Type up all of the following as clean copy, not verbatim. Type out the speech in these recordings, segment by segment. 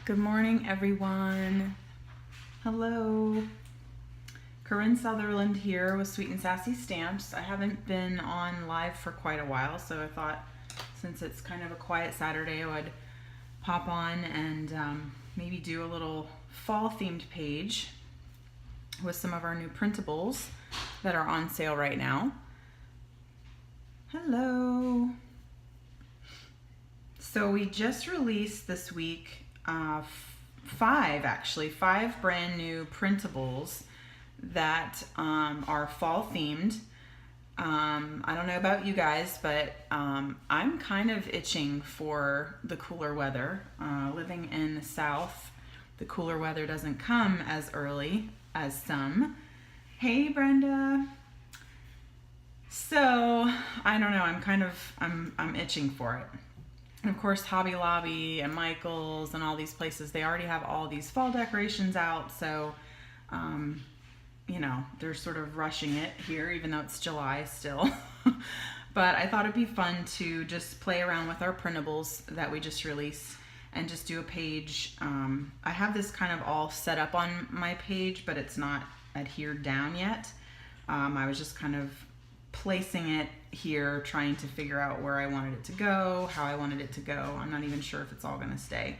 Good morning, everyone. Hello. Corinne Sutherland here with Sweet and Sassy Stamps. I haven't been on live for quite a while, so I thought since it's kind of a quiet Saturday, I would pop on and maybe do a little fall-themed page with some of our new printables that are on sale right now. Hello. So we just released this week five brand new printables that are fall themed. I don't know about you guys, but I'm kind of itching for the cooler weather. Living in the South, the cooler weather doesn't come as early as some. Hey, Brenda. So I don't know. I'm itching for it. And of course, Hobby Lobby and Michael's and all these places, they already have all these fall decorations out. So, you know, they're sort of rushing it here, even though it's July still. But I thought it'd be fun to just play around with our printables that we just released and just do a page. I have this kind of all set up on my page, but it's not adhered down yet. I was just kind of placing it here, trying to figure out where I wanted it to go, how I wanted it to go. I'm not even sure if it's all going to stay.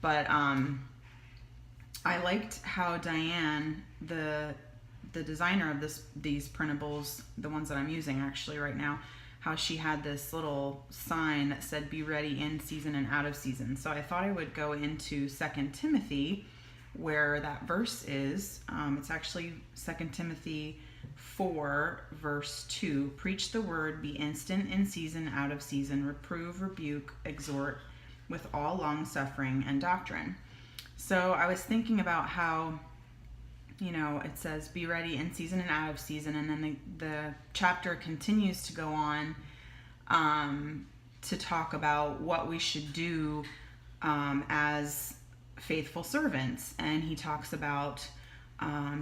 But I liked how Diane, the designer of these printables, the ones that I'm using actually right now, how she had this little sign that said be ready in season and out of season. So I thought I would go into 2 Timothy where that verse is. It's actually 2 Timothy 4 verse 2. Preach the word, be instant in season, out of season, reprove, rebuke, exhort with all long suffering and doctrine. So I was thinking about how, you know, it says be ready in season and out of season, and then the chapter continues to go on to talk about what we should do as faithful servants. And he talks about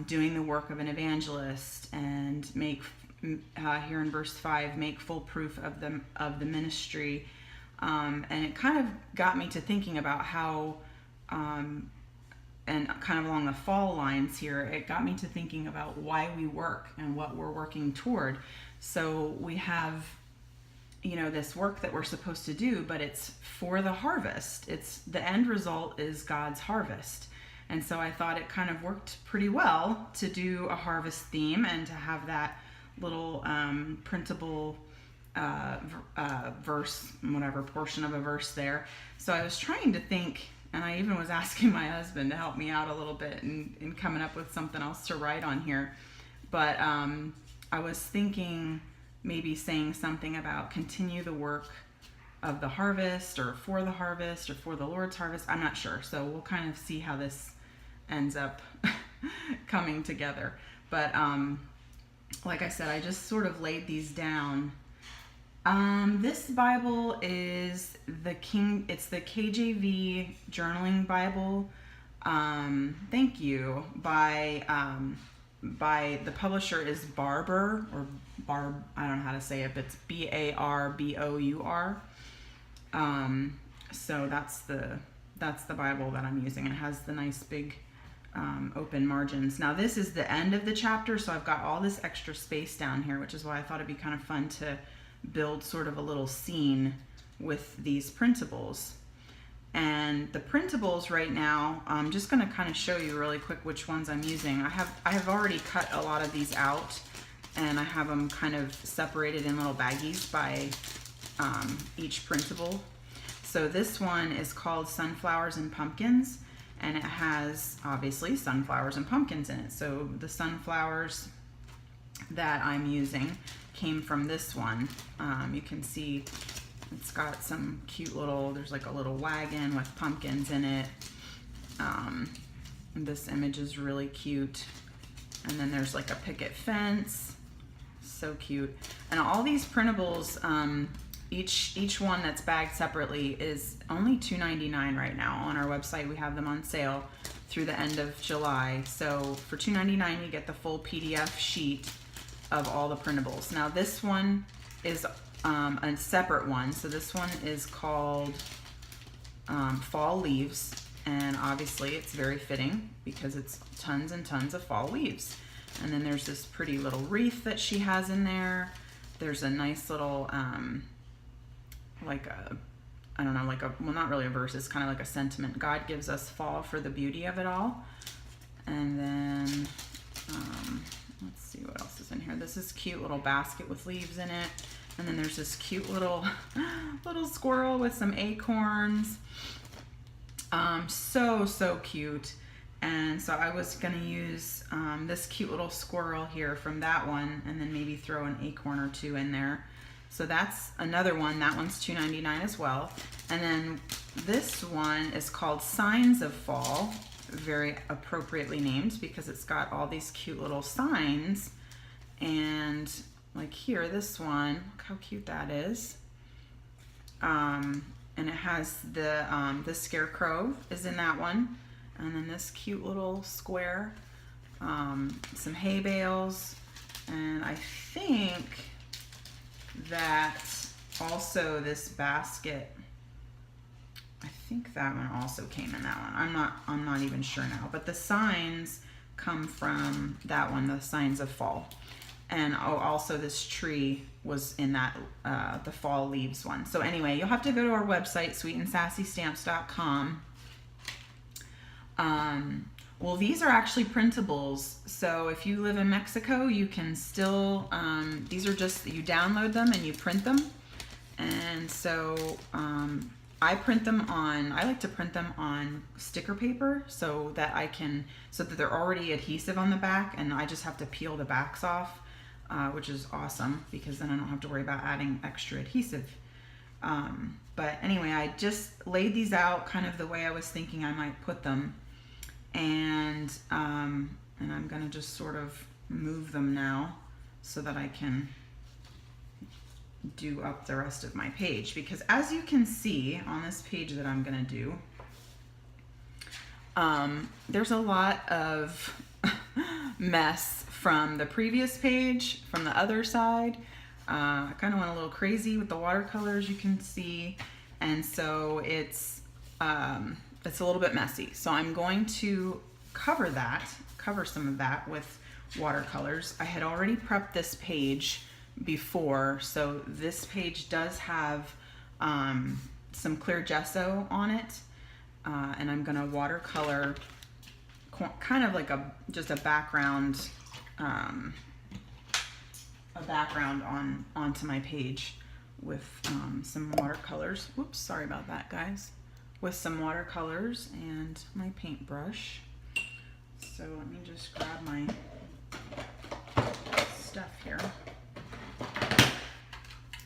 doing the work of an evangelist, and make here in verse 5, make full proof of the ministry. And it kind of got me to thinking about how and kind of along the fall lines here, it got me to thinking about why we work and what we're working toward. So we have, you know, this work that we're supposed to do, but it's for the harvest. It's the end result is God's harvest. And so I thought it kind of worked pretty well to do a harvest theme and to have that little printable verse, whatever portion of a verse there. So I was trying to think, and I even was asking my husband to help me out a little bit in coming up with something else to write on here. But I was thinking maybe saying something about continue the work of the harvest, or for the harvest, or for the Lord's harvest. I'm not sure. So we'll kind of see how this ends up coming together. But like I said, I just sort of laid these down. This Bible is it's the KJV Journaling Bible. Thank you. By the publisher is Barbour, or Barb, I don't know how to say it, but it's Barbour. So that's the Bible that I'm using. It has the nice big open margins. Now this is the end of the chapter, so I've got all this extra space down here, which is why I thought it'd be kind of fun to build sort of a little scene with these printables. And the printables right now, I'm just going to kind of show you really quick which ones I'm using. I have already cut a lot of these out, and I have them kind of separated in little baggies by each printable. So this one is called Sunflowers and Pumpkins, and it has obviously sunflowers and pumpkins in it. So the sunflowers that I'm using came from this one. You can see it's got some cute little, there's like a little wagon with pumpkins in it. This image is really cute. And then there's like a picket fence. So cute. And all these printables, each one that's bagged separately is only $2.99 right now. On our website, we have them on sale through the end of July. So for $2.99, you get the full PDF sheet of all the printables. Now this one is a separate one. So this one is called Fall Leaves, And obviously it's very fitting because it's tons and tons of fall leaves. And then there's this pretty little wreath that she has in there. There's a nice little, like a, I don't know, like a, well, not really a verse, it's kind of like a sentiment. God gives us fall for the beauty of it all. And then, let's see what else is in here. This is cute little basket with leaves in it. And then there's this cute little squirrel with some acorns. So cute. And so I was gonna use this cute little squirrel here from that one, and then maybe throw an acorn or two in there. So that's another one. That one's $2.99 as well. And then this one is called Signs of Fall, very appropriately named because it's got all these cute little signs. And like here, this one, look how cute that is. And it has the scarecrow is in that one. And then this cute little square, some hay bales. And I think that also this basket, I think that one also came in that one. I'm not even sure now, but the signs come from that one, the Signs of Fall. And oh, also this tree was in that, the fall leaves one. So anyway, you'll have to go to our website, sweetandsassstamps.com. Well, these are actually printables. So if you live in Mexico, you can still, these are just, you download them and you print them. And so, I print them on, I like to print them on sticker paper so that so that they're already adhesive on the back, and I just have to peel the backs off, which is awesome because then I don't have to worry about adding extra adhesive. But anyway, I just laid these out kind of the way I was thinking I might put them. And I'm gonna just sort of move them now so that I can do up the rest of my page, because as you can see on this page that I'm gonna do, there's a lot of mess from the previous page, from the other side. I kind of went a little crazy with the watercolors, you can see, and so it's a little bit messy. So I'm going to cover some of that with watercolors. I had already prepped this page before, so this page does have some clear gesso on it, and I'm gonna watercolor kind of like just a background onto my page with some watercolors. Whoops, sorry about that, guys. With some watercolors and my paintbrush. So let me just grab my stuff here.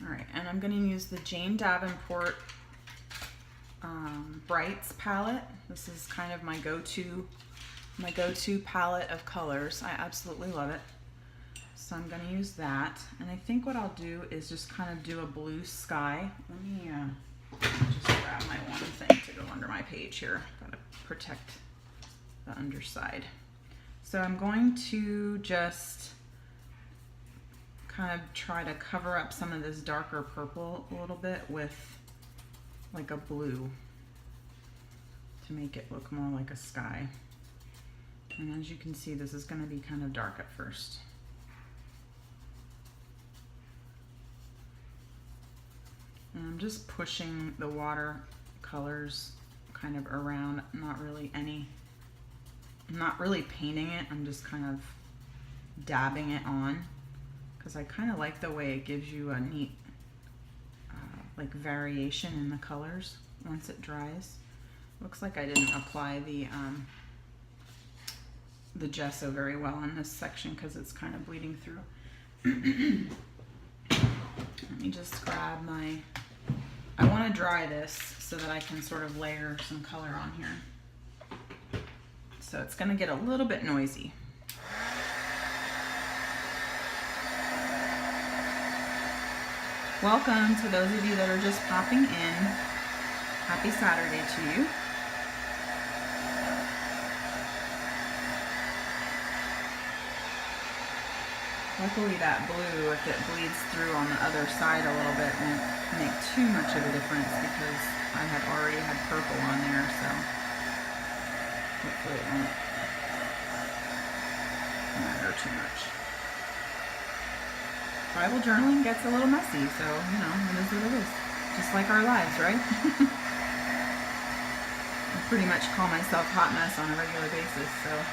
All right, and I'm going to use the Jane Davenport Brights palette. This is kind of my go-to palette of colors. I absolutely love it. So I'm going to use that. And I think what I'll do is just kind of do a blue sky. Let me just grab my one thing to go under my page here. Got to protect the underside. So I'm going to just kind of try to cover up some of this darker purple a little bit with like a blue to make it look more like a sky. And as you can see, this is going to be kind of dark at first. And I'm just pushing the watercolors kind of around, not really painting it, I'm just kind of dabbing it on, because I kind of like the way it gives you a neat like variation in the colors once it dries. Looks like I didn't apply the gesso very well in this section because it's kind of bleeding through. Let me just grab I want to dry this so that I can sort of layer some color on here. So it's going to get a little bit noisy. Welcome to those of you that are just popping in. Happy Saturday to you. Luckily that blue, if it bleeds through on the other side a little bit, won't make too much of a difference because I had already had purple on there, so Hopefully it won't matter too much. Bible journaling gets a little messy, so, you know, it is what it is. Just like our lives, right? I pretty much call myself hot mess on a regular basis, so.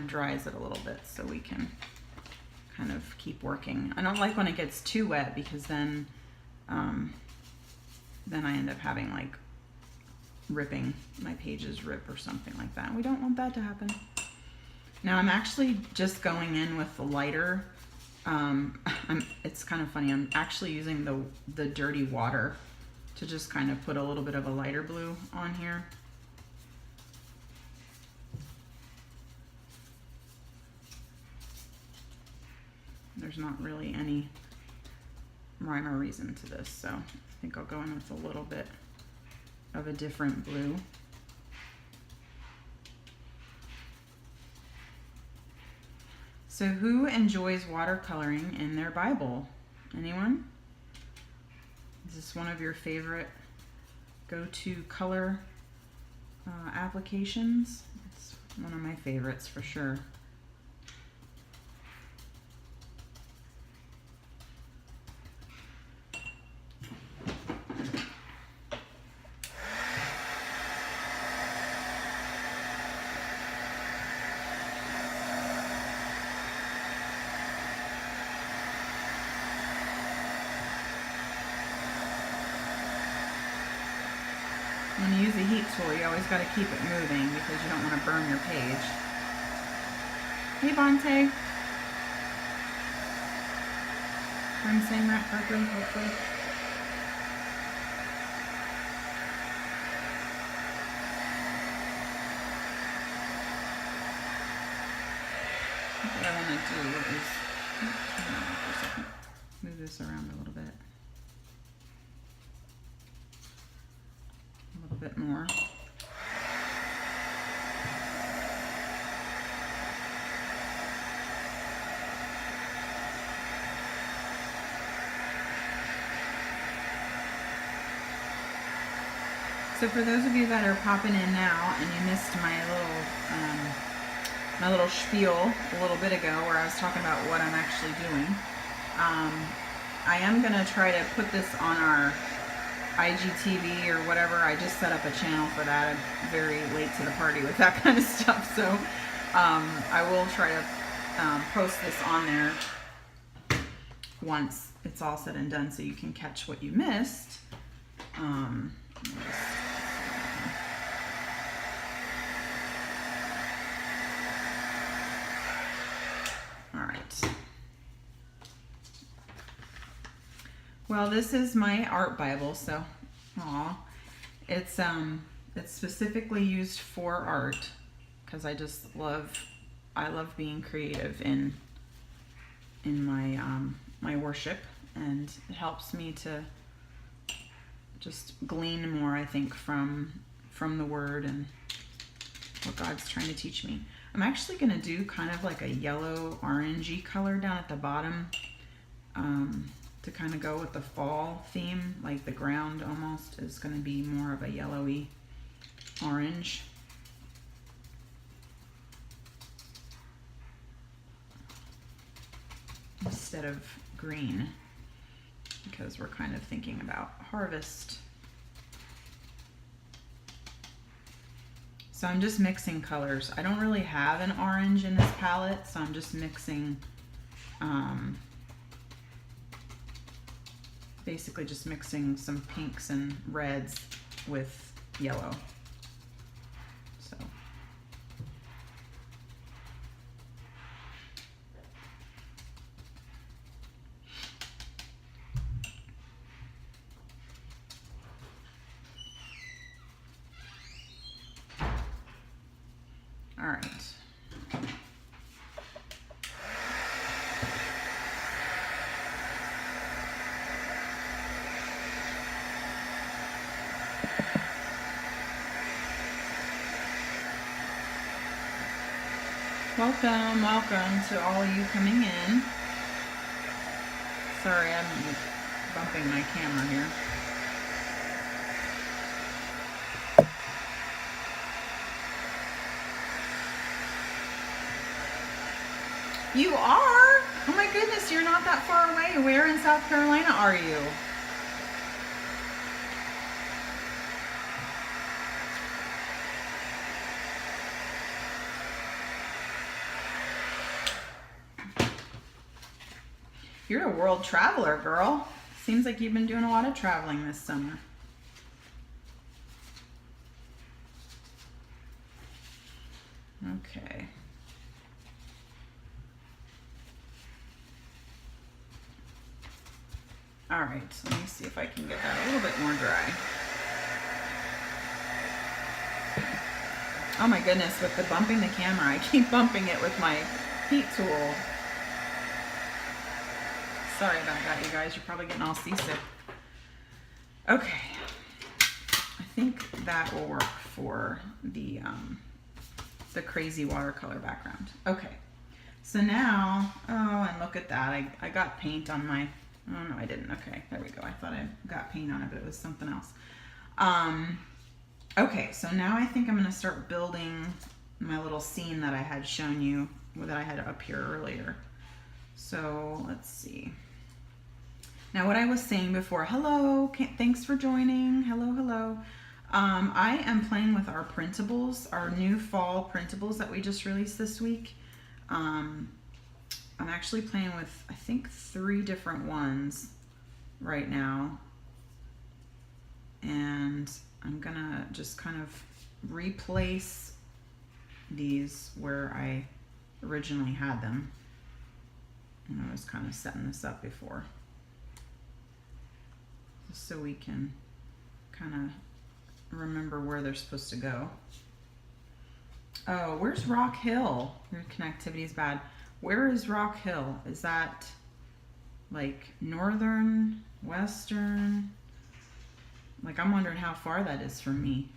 Dries it a little bit so we can kind of keep working. I don't like when it gets too wet because then I end up having like ripping, my pages rip or something like that. We don't want that to happen. Now I'm actually just going in with the lighter. It's kind of funny. I'm actually using the dirty water to just kind of put a little bit of a lighter blue on here. There's not really any rhyme or reason to this, so I think I'll go in with a little bit of a different blue. So who enjoys watercoloring in their Bible? Anyone? Is this one of your favorite go-to color applications? It's one of my favorites for sure. When you use a heat tool, you always got to keep it moving because you don't want to burn your page. Hey, Bonte. I'm saying that correctly, hopefully. What I want to do is move this around a little bit. A little bit more. So for those of you that are popping in now and you missed my little spiel a little bit ago where I was talking about what I'm actually doing, I am going to try to put this on our IGTV or whatever. I just set up a channel for that. I'm very late to the party with that kind of stuff, so I will try to post this on there once it's all said and done so you can catch what you missed. All right. Well, this is my art Bible, so it's specifically used for art because I love being creative in my my worship, and it helps me to just glean more, I think, from the Word and what God's trying to teach me. I'm actually going to do kind of like a yellow orangey color down at the bottom to kind of go with the fall theme. Like the ground almost is going to be more of a yellowy orange. Instead of green, because we're kind of thinking about harvest. So I'm just mixing colors. I don't really have an orange in this palette, so I'm just mixing, basically just mixing some pinks and reds with yellow. So. All right. Welcome, welcome to all you coming in. Sorry, I'm bumping my camera here. You are? Oh my goodness, you're not that far away. Where in South Carolina are you? You're a world traveler, girl. Seems like you've been doing a lot of traveling this summer. Okay. All right, so let me see if I can get that a little bit more dry. Oh my goodness, with the bumping the camera, I keep bumping it with my heat tool. Sorry about that, you guys. You're probably getting all seasick. Okay. I think that will work for the crazy watercolor background. Okay. So now, oh, and look at that. I got paint on my, oh no, I didn't. Okay, there we go. I thought I got paint on it, but it was something else. Okay, so now I think I'm going to start building my little scene that I had shown you, that I had up here earlier. So let's see. Now what I was saying before, hello, thanks for joining. Hello, hello. I am playing with our printables, our new fall printables that we just released this week. I'm actually playing with, I think, 3 different ones right now. And I'm gonna just kind of replace these where I originally had them. And I was kind of setting this up before, just so we can kind of remember where they're supposed to go. Oh, where's Rock Hill? Your connectivity is bad. Where is Rock Hill? Is that like northern, western? Like, I'm wondering how far that is from me.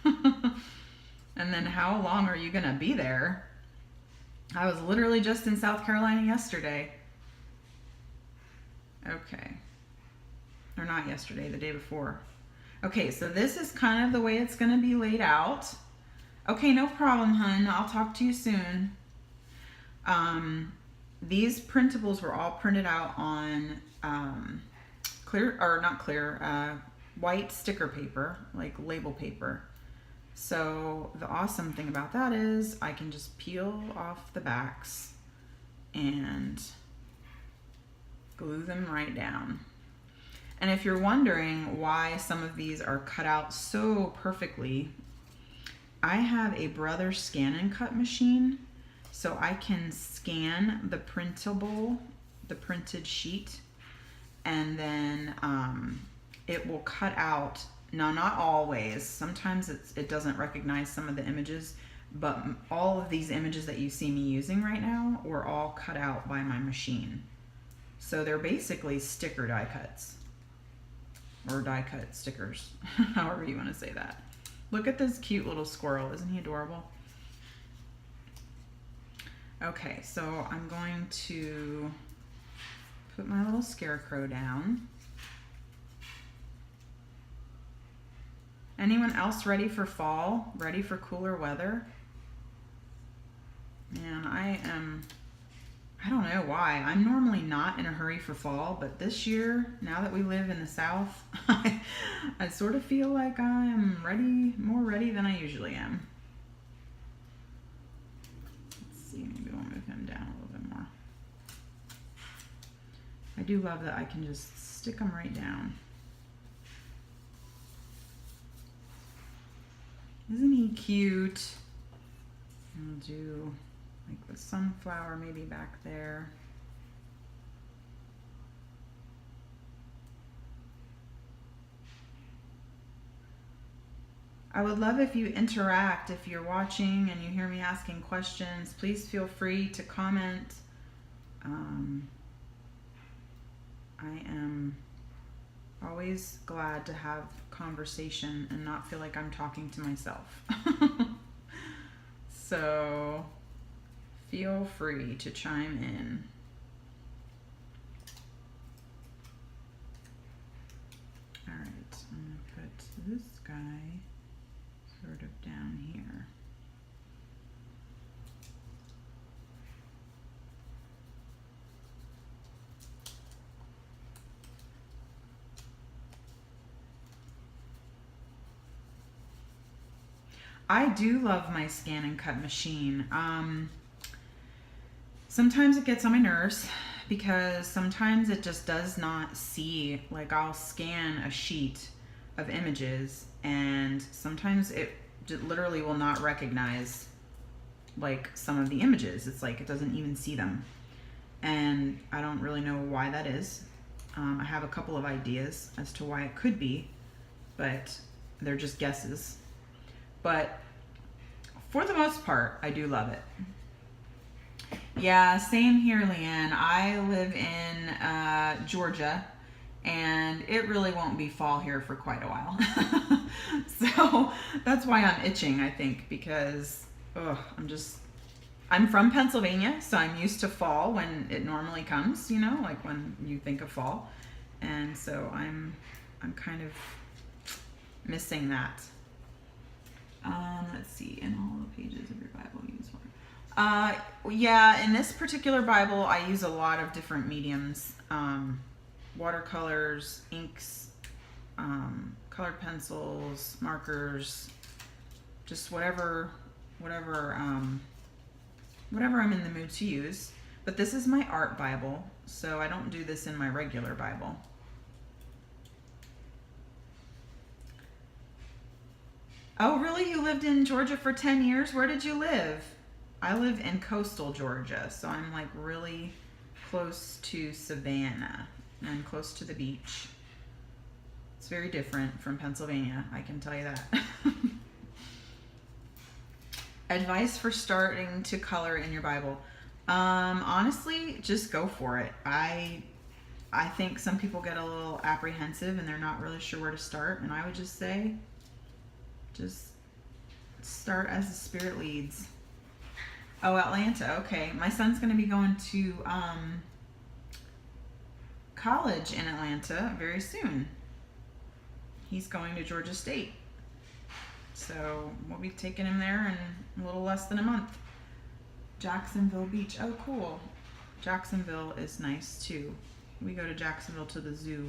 And then how long are you gonna be there? I was literally just in South Carolina yesterday. Okay. Or not yesterday, the day before. Okay, so this is kind of the way it's gonna be laid out. Okay, no problem, hun. I'll talk to you soon. These printables were all printed out on white sticker paper, like label paper. So the awesome thing about that is I can just peel off the backs and glue them right down. And if you're wondering why some of these are cut out so perfectly, I have a Brother scan and cut machine, so I can scan the printable, the printed sheet, and then it will cut out. Now, not always. Sometimes it doesn't recognize some of the images, but all of these images that you see me using right now were all cut out by my machine. So they're basically sticker die cuts, or die cut stickers, however you want to say that. Look at this cute little squirrel. Isn't he adorable? Okay, so I'm going to put my little scarecrow down. Anyone else ready for fall? Ready for cooler weather? Man, I don't know why. I'm normally not in a hurry for fall, but this year, now that we live in the South, I sort of feel like I'm ready, more ready than I usually am. Let's see, maybe we'll move him down a little bit more. I do love that I can just stick them right down. Isn't he cute? I'll do like the sunflower maybe back there. I would love if you interact. If you're watching and you hear me asking questions, please feel free to comment. I am always glad to have conversation and not feel like I'm talking to myself. So Feel free to chime in. All right, I'm going to put this guy sort of down here. I do love my scan and cut machine. Sometimes it gets on my nerves because sometimes it just does not see, like I'll scan a sheet of images and sometimes it literally will not recognize like some of the images. It's like it doesn't even see them. And I don't really know why that is. I have a couple of ideas as to why it could be, but they're just guesses. But for the most part, I do love it. Yeah, same here, Leanne. I live in Georgia, and it really won't be fall here for quite a while. So that's why I'm itching, I think, because I'm from Pennsylvania, so I'm used to fall when it normally comes, you know, like when you think of fall. And so I'm kind of missing that. Let's see, in all the pages of your Bible, use one. Yeah, in this particular Bible, I use a lot of different mediums. Watercolors, inks, colored pencils, markers, just whatever I'm in the mood to use. But this is my art Bible, so I don't do this in my regular Bible. Oh, really? You lived in Georgia for 10 years? Where did you live? I live in coastal Georgia, so I'm like really close to Savannah and close to the beach. It's very different from Pennsylvania, I can tell you that. Advice for starting to color in your Bible. Honestly, just go for it. I think some people get a little apprehensive and they're not really sure where to start, and I would just say, just start as the Spirit leads. Oh, Atlanta. Okay. My son's going to be going to college in Atlanta very soon. He's going to Georgia State. So we'll be taking him there in a little less than a month. Jacksonville Beach. Oh, cool. Jacksonville is nice too. We go to Jacksonville to the zoo.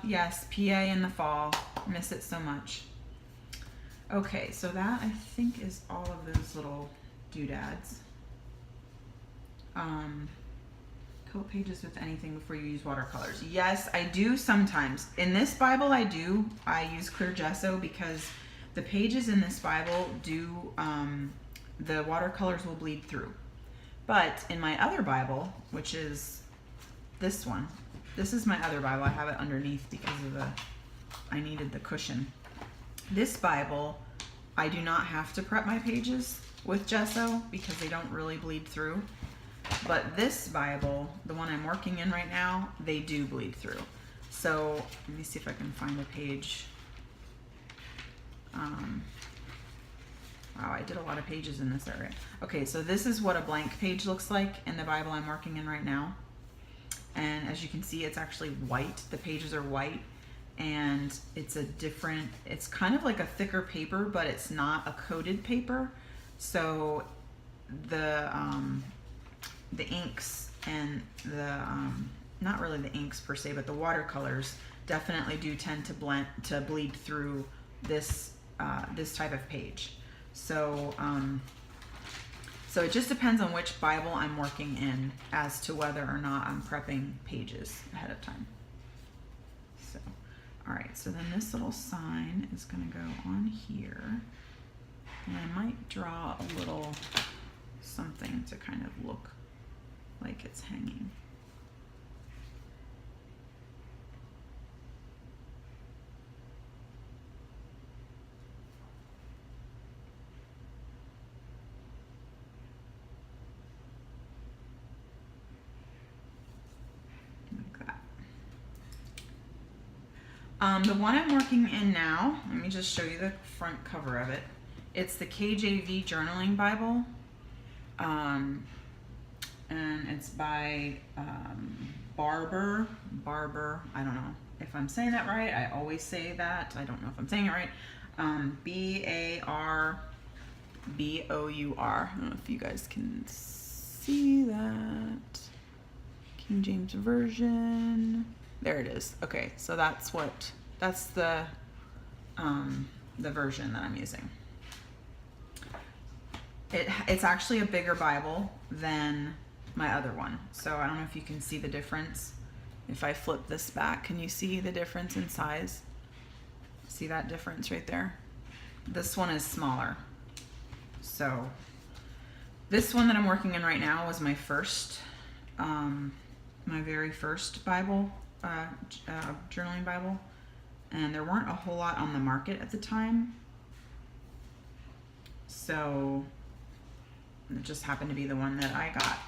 Yes, PA in the fall. Miss it so much. Okay, so that I think is all of those little doodads. Coat pages with anything before you use watercolors. Yes, I do sometimes. In this Bible, I use clear gesso because the pages in this Bible the watercolors will bleed through. But in my other Bible, which is this one, this is my other Bible. I have it underneath because I needed the cushion. This Bible, I do not have to prep my pages with gesso because they don't really bleed through. But this Bible, the one I'm working in right now, they do bleed through. So let me see if I can find a page. Wow, I did a lot of pages in this area. Okay, so this is what a blank page looks like in the Bible I'm working in right now. And as you can see, it's actually white. The pages are white, and it's kind of like a thicker paper, but it's not a coated paper. So the inks and not really the inks per se, but the watercolors definitely do tend to bleed through this type of page. So it just depends on which Bible I'm working in as to whether or not I'm prepping pages ahead of time. So, all right, so then this little sign is going to go on here. And I might draw a little something to kind of look like it's hanging. The one I'm working in now, let me just show you the front cover of it. It's the KJV Journaling Bible. And it's by Barber, I don't know if I'm saying that right. I always say that. I don't know if I'm saying it right. Barbour. I don't know if you guys can see that. King James Version. There it is. Okay, so that's the version that I'm using. It's actually a bigger Bible than my other one. So I don't know if you can see the difference. If I flip this back, can you see the difference in size? See that difference right there? This one is smaller. So this one that I'm working in right now was my very first Bible, journaling Bible. And there weren't a whole lot on the market at the time. So it just happened to be the one that I got.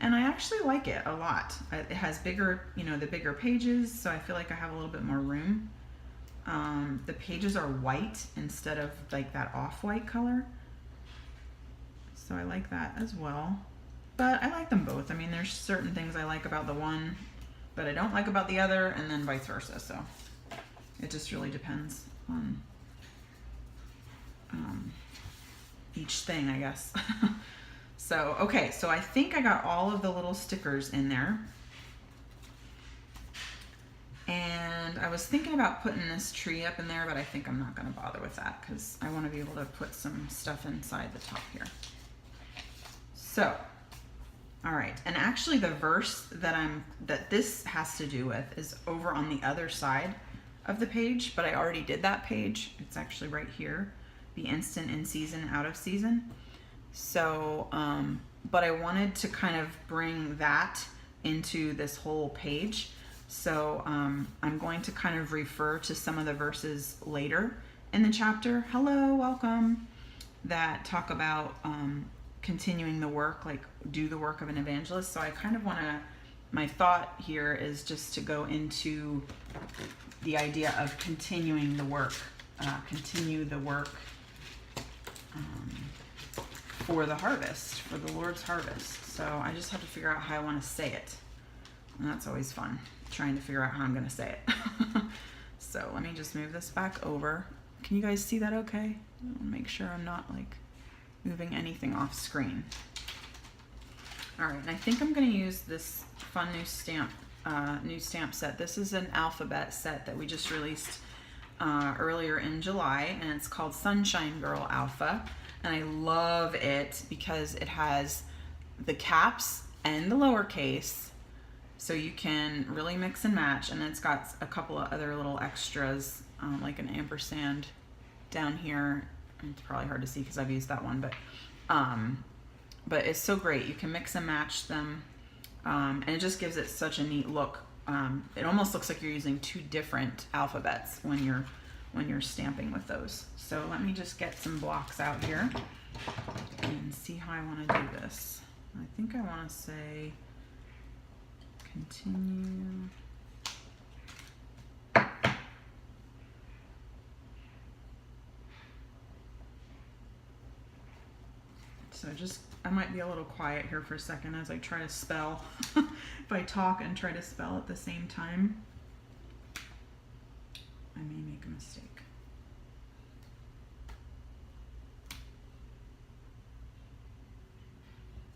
And I actually like it a lot. It has bigger, the bigger pages, so I feel like I have a little bit more room. The pages are white instead of like that off-white color. So I like that as well. But I like them both. I mean, there's certain things I like about the one, but I don't like about the other, and then vice versa. So it just really depends on each thing, I guess. So, okay, so I think I got all of the little stickers in there. And I was thinking about putting this tree up in there, but I think I'm not going to bother with that because I want to be able to put some stuff inside the top here. So, all right, and actually the verse that this has to do with is over on the other side of the page, but I already did that page. It's actually right here. Be instant, in season, out of season. So, but I wanted to kind of bring that into this whole page. So I'm going to kind of refer to some of the verses later in the chapter. Hello, welcome. That talk about continuing the work, like do the work of an evangelist. So I kind of want to, my thought here is just to go into the idea of continuing the work, continue the work for the harvest, for the Lord's harvest. So I just have to figure out how I want to say it. And that's always fun, trying to figure out how I'm going to say it. So let me just move this back over. Can you guys see that okay? I'll make sure I'm not like moving anything off screen. All right, and I think I'm going to use this fun new stamp set. This is an alphabet set that we just released earlier in July, and it's called Sunshine Girl Alpha. And I love it because it has the caps and the lowercase, so you can really mix and match. And it's got a couple of other little extras, like an ampersand down here. It's probably hard to see because I've used that one, but it's so great. You can mix and match them, and it just gives it such a neat look. It almost looks like you're using two different alphabets when you're stamping with those. So let me just get some blocks out here and see how I want to do this. I think I want to say continue. So I might be a little quiet here for a second as I try to spell. If I talk and try to spell at the same time, I may make a mistake.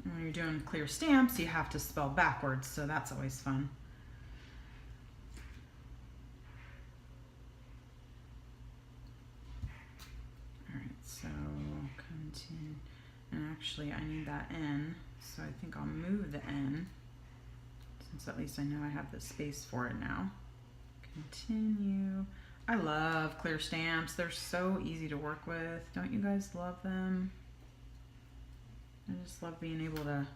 And when you're doing clear stamps, you have to spell backwards, so that's always fun. All right, so continue. And actually, I need that N, so I think I'll move the N, since at least I know I have the space for it now. Continue. I love clear stamps. They're so easy to work with. Don't you guys love them? I just love being able to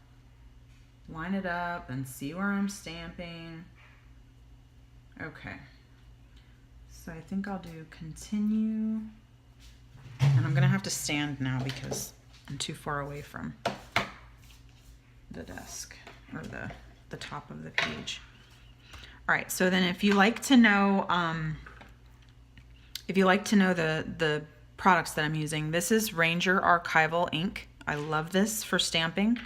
line it up and see where I'm stamping. Okay. So I think I'll do continue. And I'm going to have to stand now because I'm too far away from the desk or the top of the page. All right, so then if you like to know the products that I'm using. This is Ranger Archival ink. I love this for stamping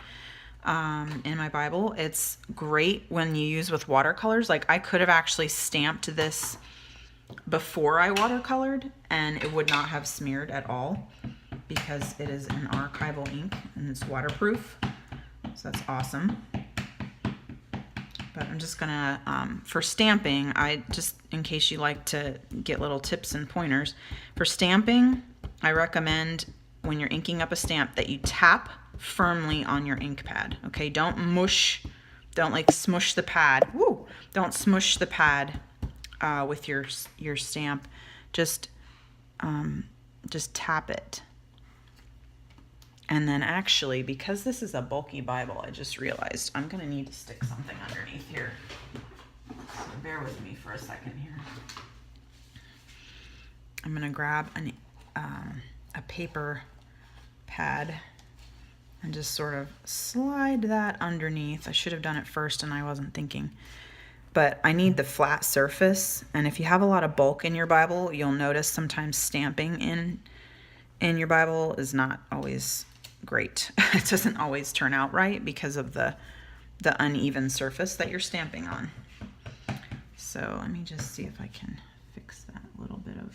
in my Bible. It's great when you use with watercolors. Like I could have actually stamped this before I watercolored and it would not have smeared at all because it is an archival ink and it's waterproof. So that's awesome. But I'm just gonna, for stamping, in case you like to get little tips and pointers, for stamping, I recommend when you're inking up a stamp that you tap firmly on your ink pad. Okay, don't like smush the pad. Woo! Don't smush the pad with your stamp. Just tap it. And then actually, because this is a bulky Bible, I just realized I'm gonna need to stick something underneath here. So bear with me for a second here. I'm gonna grab a paper pad and just sort of slide that underneath. I should have done it first and I wasn't thinking. But I need the flat surface, and if you have a lot of bulk in your Bible, you'll notice sometimes stamping in your Bible is not always great. It doesn't always turn out right because of the uneven surface that you're stamping on. So let me just see if I can fix that little bit of...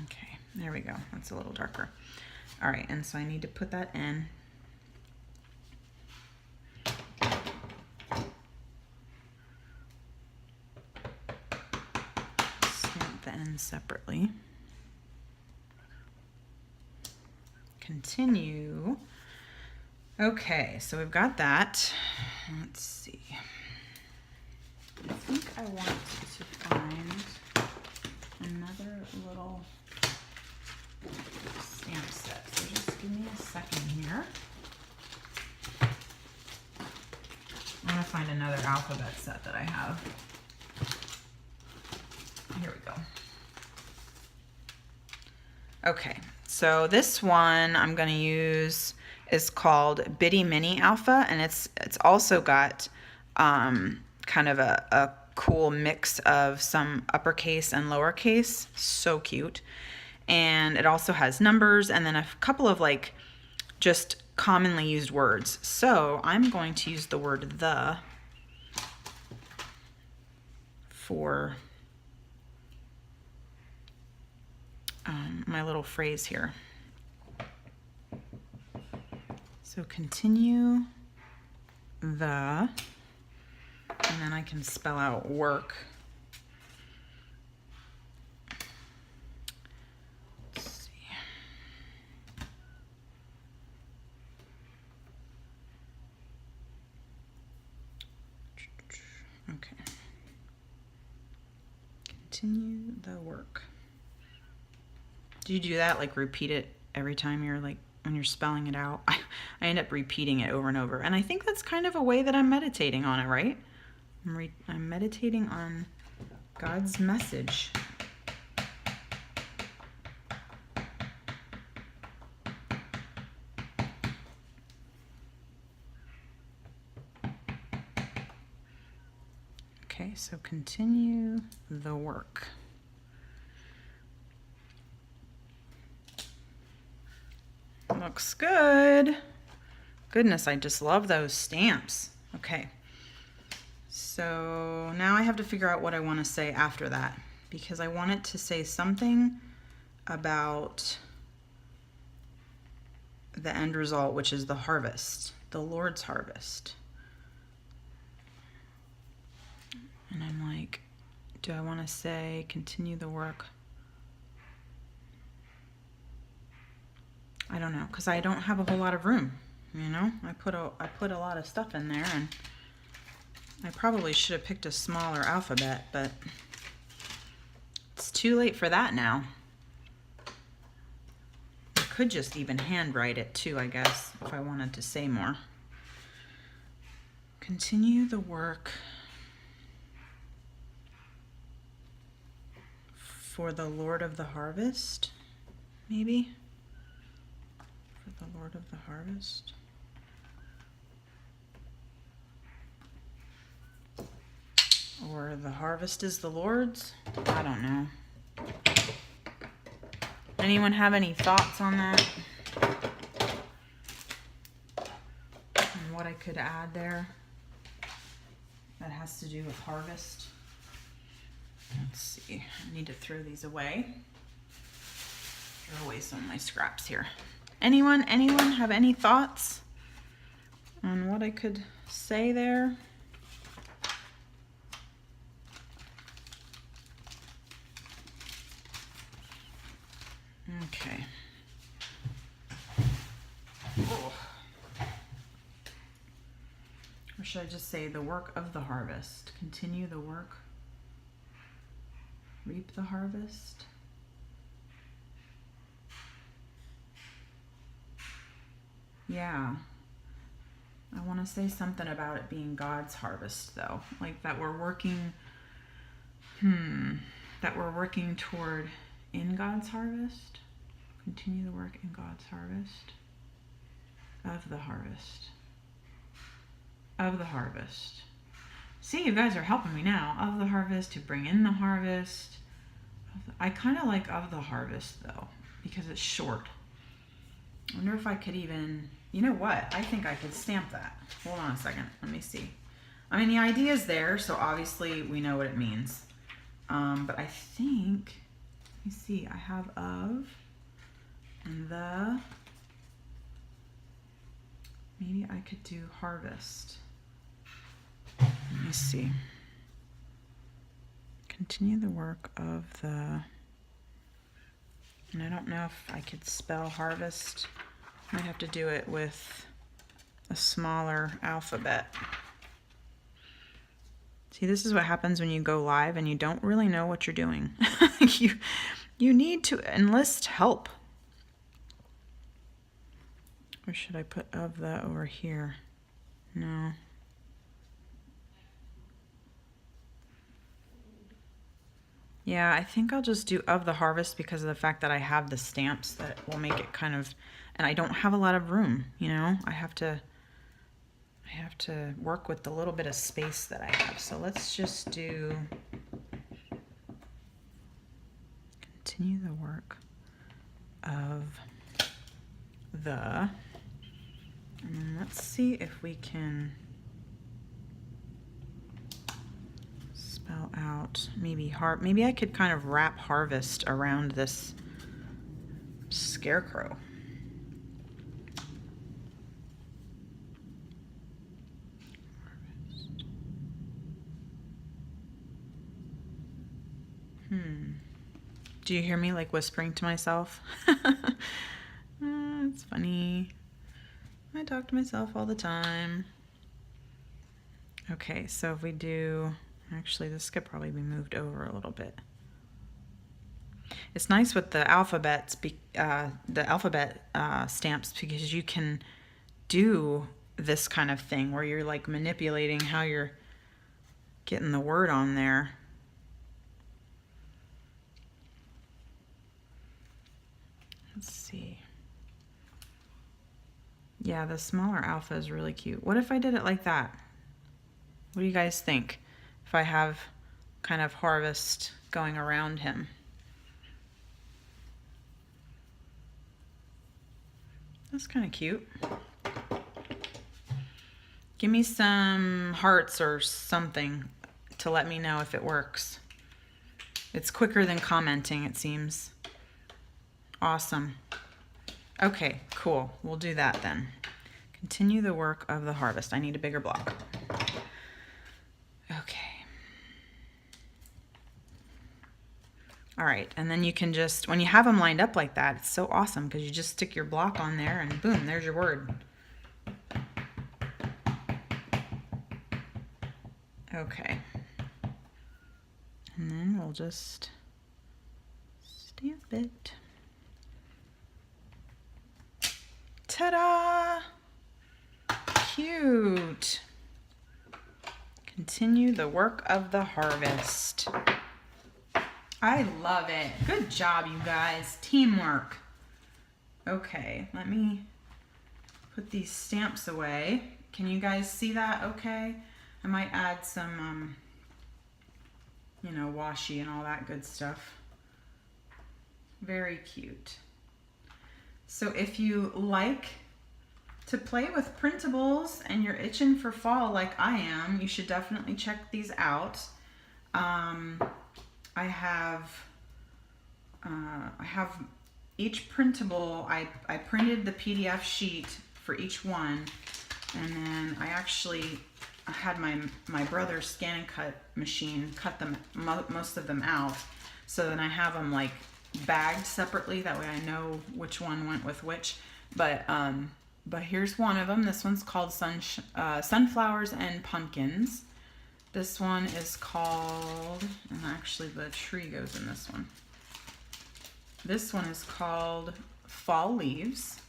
Okay, there we go. That's a little darker. All right, and so I need to put that in. Stamp the ends separately. Continue. Okay, so we've got that. Let's see. I think I want to find another little stamp set. So just give me a second here. I'm gonna find another alphabet set that I have. Here we go. Okay, so this one I'm gonna use is called Bitty Mini Alpha, and it's also got kind of a cool mix of some uppercase and lowercase. So cute. And it also has numbers and then a couple of like just commonly used words. So I'm going to use the word the for my little phrase here. So continue the, and then I can spell out work. Let's see. Okay. Continue the work. Do you do that? Like repeat it every time you're like, when you're spelling it out? I end up repeating it over and over. And I think that's kind of a way that I'm meditating on it, right? I'm meditating on God's message. Okay, so continue the work. Looks good. Goodness, I just love those stamps. Okay. So now I have to figure out what I want to say after that, because I want it to say something about the end result, which is the harvest, the Lord's harvest. And I'm like, do I want to say continue the work? I don't know, because I don't have a whole lot of room, you know? I put a lot of stuff in there, and I probably should have picked a smaller alphabet, but it's too late for that now. I could just even handwrite it too, I guess, if I wanted to say more. Continue the work for the Lord of the harvest, maybe? For the Lord of the harvest. Or the harvest is the Lord's? I don't know. Anyone have any thoughts on that? And what I could add there that has to do with harvest? Let's see. I need to throw these away. Throw away some of my scraps here. Anyone have any thoughts on what I could say there? Okay. Oh. Or should I just say the work of the harvest? Continue the work. Reap the harvest. Yeah. I want to say something about it being God's harvest, though. Like that we're working, that we're working toward in God's harvest. Continue the work in God's harvest. Of the harvest. Of the harvest. See, you guys are helping me now. Of the harvest, to bring in the harvest. I kind of like of the harvest, though, because it's short. I wonder if I could even, you know what? I think I could stamp that. Hold on a second. Let me see. I mean, the idea is there, so obviously we know what it means. But I think, let me see. I have of and the. Maybe I could do harvest. Let me see. Continue the work of the. And I don't know if I could spell harvest. I might have to do it with a smaller alphabet. See, this is what happens when you go live and you don't really know what you're doing. You need to enlist help. Or should I put of the over here? No. Yeah, I think I'll just do of the harvest because of the fact that I have the stamps that will make it kind of, and I don't have a lot of room, you know? I have to work with the little bit of space that I have. So let's just do continue the work of the, and let's see if we can spell out maybe maybe I could kind of wrap harvest around this scarecrow. Do you hear me like whispering to myself? It's funny. I talk to myself all the time. Okay, so if we do, actually this could probably be moved over a little bit. It's nice with the alphabets, stamps, because you can do this kind of thing where you're like manipulating how you're getting the word on there. Let's see. Yeah, the smaller alpha is really cute. What if I did it like that? What do you guys think? If I have kind of harvest going around him. That's kind of cute. Give me some hearts or something to let me know if it works. It's quicker than commenting, it seems. Awesome. Okay, cool. We'll do that then. Continue the work of the harvest. I need a bigger block. Okay. All right, and then you can just, when you have them lined up like that, it's so awesome because you just stick your block on there and boom, there's your word. Okay. And then we'll just stamp it. Ta-da! Cute. Continue the work of the harvest. I love it. Good job, you guys. Teamwork. Okay, let me put these stamps away. Can you guys see that okay? I might add some you know, washi and all that good stuff. Very cute. So if you like to play with printables and you're itching for fall like I am, you should definitely check these out. I have each printable, I printed the PDF sheet for each one, and then I had my brother's scan and cut machine cut them, most of them out, so then I have them like bagged separately, that way I know which one went with which. But here's one of them. This one's called Sunflowers and Pumpkins. This one is called, and actually the tree goes in this one. This one is called Fall Leaves.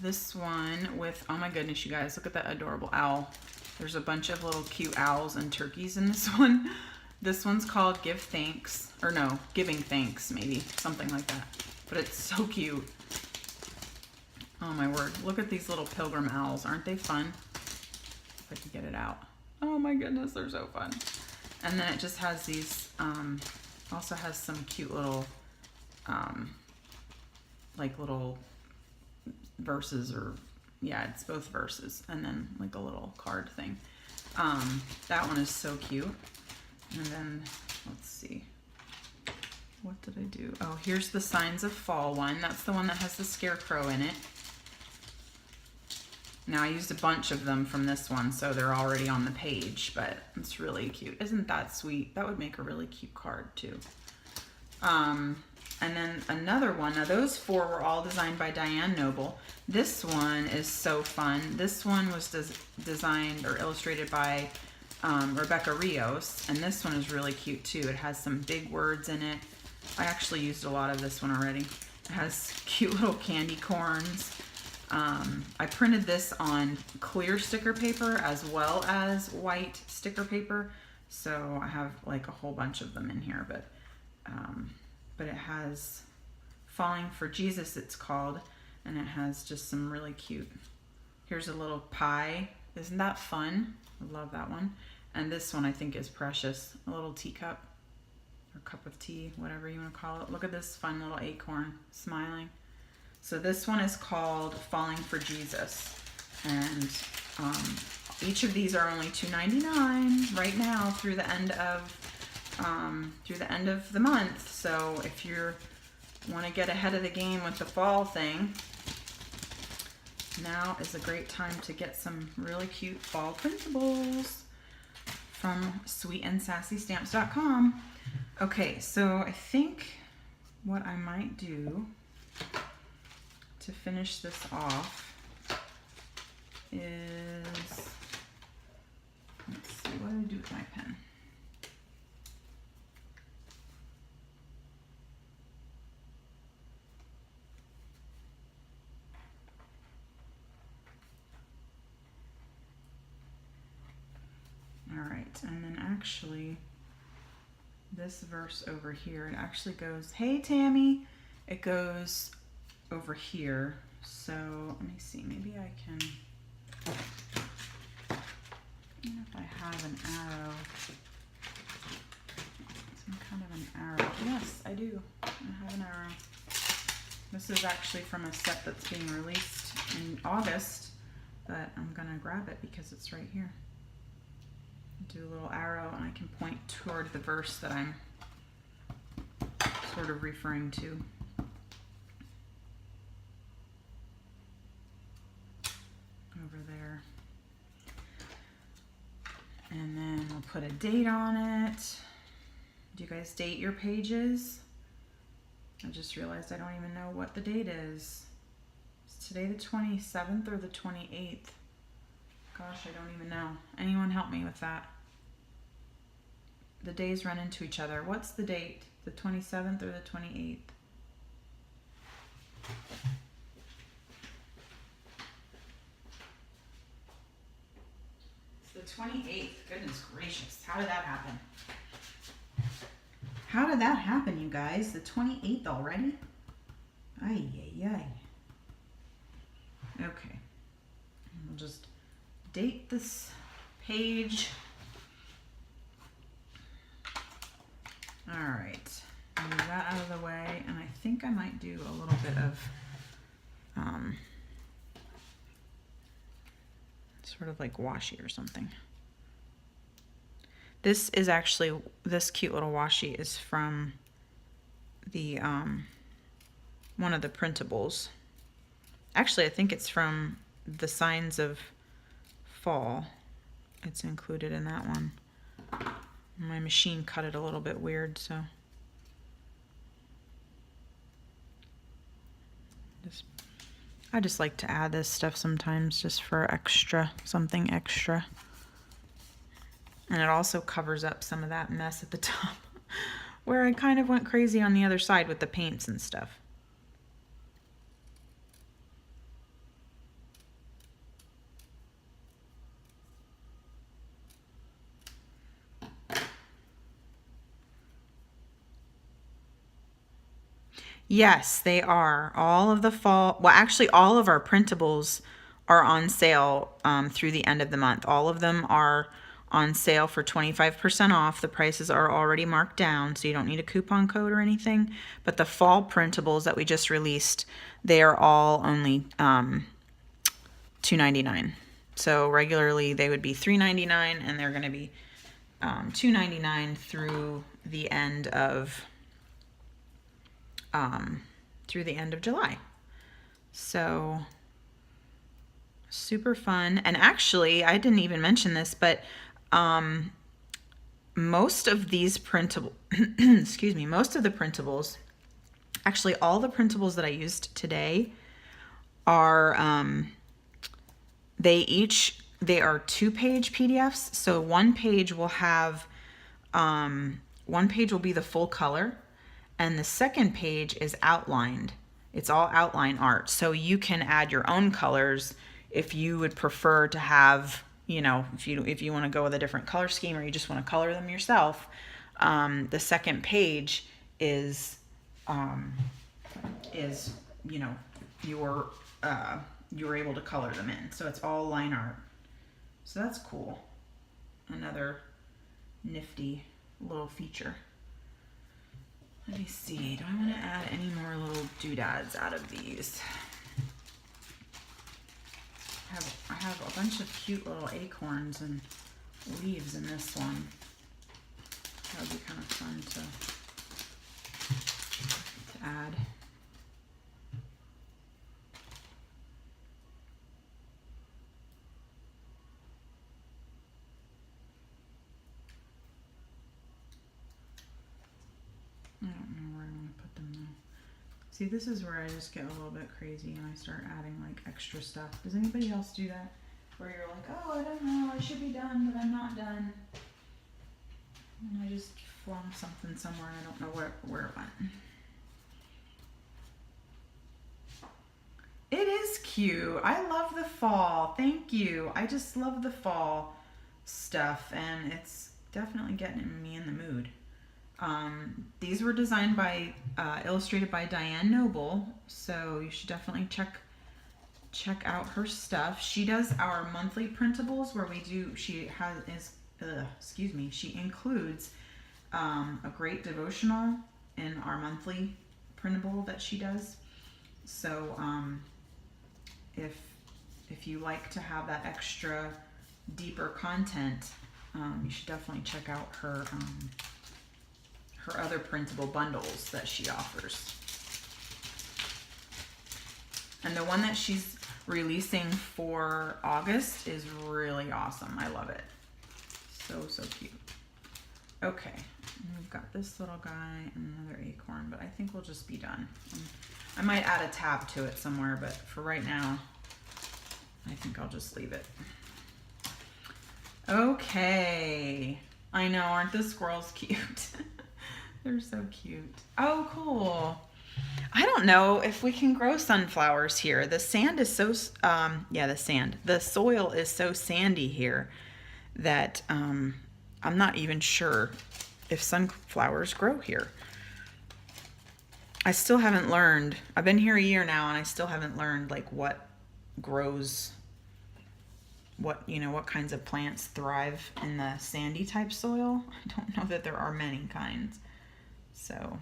This one with, oh my goodness, you guys, look at that adorable owl. There's a bunch of little cute owls and turkeys in this one. This one's called Give Thanks, or no, Giving Thanks, maybe, something like that. But it's so cute. Oh my word, look at these little pilgrim owls. Aren't they fun? If I can get it out. Oh my goodness, they're so fun. And then it just has these, also has some cute little, like little verses, or yeah, it's both verses, and then like a little card thing. That one is so cute. And then, let's see, what did I do? Oh, here's the Signs of Fall one. That's the one that has the scarecrow in it. Now, I used a bunch of them from this one, so they're already on the page, but it's really cute. Isn't that sweet? That would make a really cute card, too. And then another one. Now, those four were all designed by Diane Noble. This one is so fun. This one was designed or illustrated by Rebecca Rios, and this one is really cute, too. It has some big words in it. I actually used a lot of this one already. It has cute little candy corns. I printed this on clear sticker paper as well as white sticker paper, so I have like a whole bunch of them in here, but it has Falling for Jesus, it's called, and it has just some really cute, here's a little pie. Isn't that fun? I love that one. And this one I think is precious, a little teacup or cup of tea, whatever you want to call it. Look at this fun little acorn smiling. So this one is called Falling for Jesus, and each of these are only $2.99 right now through the end of the month. So if you want to get ahead of the game with the fall thing, now is a great time to get some really cute fall printables from sweetandsassstamps.com. Okay, so I think what I might do to finish this off is, let's see, what do I do with my pen? All right, and then actually this verse over here, it actually goes, hey Tammy, it goes over here. So let me see, maybe I can, I don't know if I have an arrow, some kind of an arrow. Yes, I do. I have an arrow. This is actually from a set that's being released in August, but I'm gonna grab it because it's right here. Do a little arrow and I can point toward the verse that I'm sort of referring to. Over there. And then we'll put a date on it. Do you guys date your pages? I just realized I don't even know what the date is. Is today the 27th or the 28th? Gosh, I don't even know. Anyone help me with that? The days run into each other. What's the date? The 27th or the 28th? It's the 28th. Goodness gracious. How did that happen? How did that happen, you guys? The 28th already? Ay, ay, ay. Okay. We'll just date this page. All right, move that out of the way, and I think I might do a little bit of sort of like washi or something. This is actually, this cute little washi is from the one of the printables. Actually, I think it's from the Signs of Fall. It's included in that one. My machine cut it a little bit weird, so I just like to add this stuff sometimes just for extra, something extra. And it also covers up some of that mess at the top where I kind of went crazy on the other side with the paints and stuff. Yes, they are. All of the fall, well, actually, all of our printables are on sale through the end of the month. All of them are on sale for 25% off. The prices are already marked down, so you don't need a coupon code or anything. But the fall printables that we just released, they are all only $2.99. So regularly they would be $3.99, and they're going to be $2.99 through the end of July. So super fun. And actually, I didn't even mention this, but most of these printable excuse me, most of the printables, actually all the printables that I used today are they are 2-page PDFs. So one page will have one page will be the full color, and the second page is outlined. It's all outline art. So you can add your own colors if you would prefer to have, you know, if you want to go with a different color scheme, or you just want to color them yourself. The second page is you know, you're able to color them in. So it's all line art. So that's cool. Another nifty little feature. Let me see, do I want to add any more little doodads out of these? I have a bunch of cute little acorns and leaves in this one. That would be kind of fun to add. I don't know where I want to put them though. See, this is where I just get a little bit crazy and I start adding like extra stuff. Does anybody else do that? Where you're like, oh, I don't know, I should be done, but I'm not done. And I just flung something somewhere and I don't know where it went. It is cute. I love the fall. Thank you. I just love the fall stuff, and it's definitely getting me in the mood. These were designed by, illustrated by Diane Noble, so you should definitely check out her stuff. She does our monthly printables where she includes a great devotional in our monthly printable that she does. So if you like to have that extra deeper content, you should definitely check out her other printable bundles that she offers. And the one that she's releasing for August is really awesome. I love it. So cute. Okay, we've got this little guy and another acorn, but I think we'll just be done. I might add a tab to it somewhere, but for right now, I think I'll just leave it. Okay. I know, aren't the squirrels cute? They're so cute. Oh, cool. I don't know if we can grow sunflowers here. The sand is so, the soil is so sandy here that I'm not even sure if sunflowers grow here. I still haven't learned. I've been here a year now and I still haven't learned like what grows, what kinds of plants thrive in the sandy type soil. I don't know that there are many kinds. So,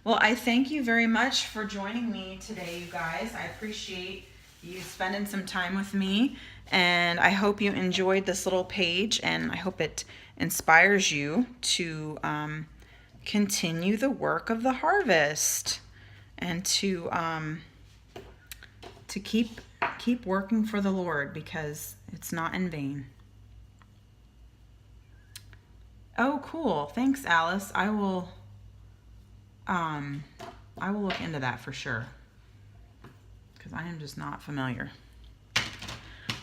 well, I thank you very much for joining me today, you guys. I appreciate you spending some time with me, and I hope you enjoyed this little page, and I hope it inspires you to continue the work of the harvest and to keep working for the Lord, because it's not in vain. Oh, cool. Thanks, Alice. I will look into that for sure, because I am just not familiar.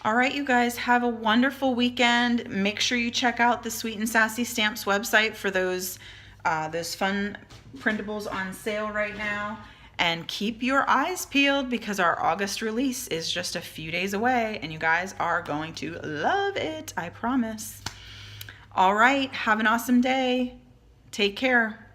All right, you guys, have a wonderful weekend. Make sure you check out the Sweet and Sassy Stamps website for those fun printables on sale right now. And keep your eyes peeled, because our August release is just a few days away, and you guys are going to love it, I promise. All right, have an awesome day. Take care.